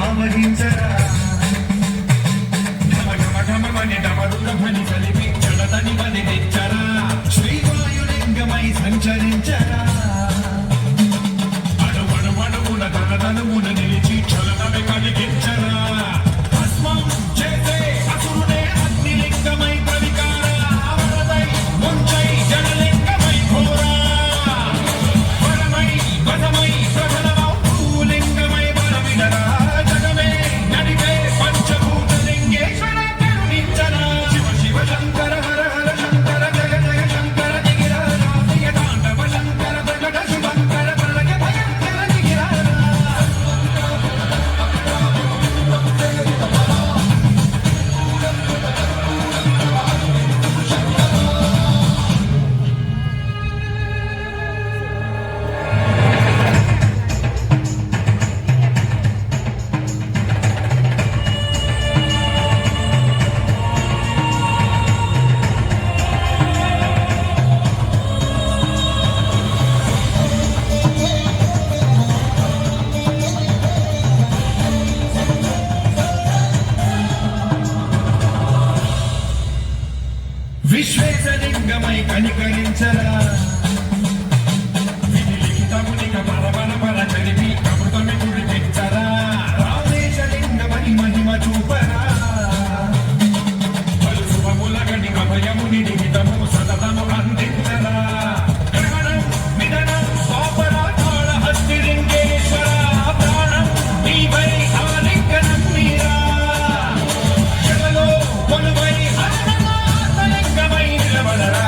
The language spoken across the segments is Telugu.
ఆవహించరా ఢమ ఢమ ఢమమని డమరుగమని కలిపి చడతని వదిలించరా శ్రీవాయులింగమై సంచరించరా అణువణువణువున తనతనువున నిలిచి చలనమే కలిగించరా భస్మం చేసే అసురుడే అగ్నిలింగమై ప్రవికార వరదై ముంచై జనలింగమై ఘోరా వరమై వదమై ప్రబలమౌ భూలింగమై బలమిడరా జగమే నడిపే పంచభూతలింగేశ్వర కరుణించరా శివ శివ శంకర హర హర శంకర జయ జయ శంకర దిగిరారా ప్రియ తాండవ శంకర ప్రకట శుభంకర ప్రళయ భయంకర దిగిరారా విశ్వేశలింగమై కనికరించరా వినిలిఖితమునిక పరపర పర చరిపి అమృతమి కుడిపించరా రామేశలింగమై మహిమ చూపరా పలు శుభముల గణిక భయముని నిహితము సతతము అందించరా గ్రహణం మిదనం స్వాపరాకాళ హస్తిలింగేశ్వర ప్రాణం నీవై ఆలింగనం మీరా జగలో కొలువై లింగమై నిలబడరా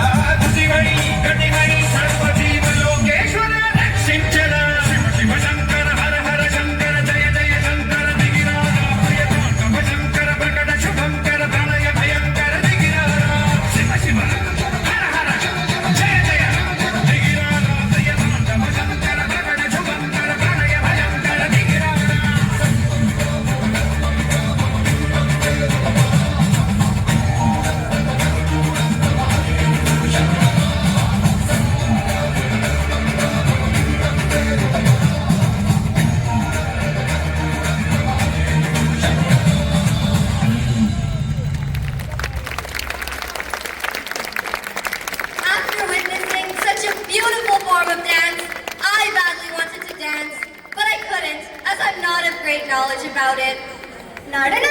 దివై గతివై సర్వజీవలోకేశ్వర రక్షించరా శివ శివ శంకర హర హర శంకర జయ జయ శంకర దిగిరారా ప్రియ తాండవ శంకర ప్రకట శుభంకర ప్రళయ భయంకర దిగిరారా శివ శివ హర హర జయ జయ దిగిరారా ప్రియ తాండవ శంకర ప్రకట శుభంకర ప్రళయ భయంకర దిగిరారా After witnessing such a beautiful form of dance, I badly wanted to dance, but I couldn't, as I'm not of great knowledge about it. నడన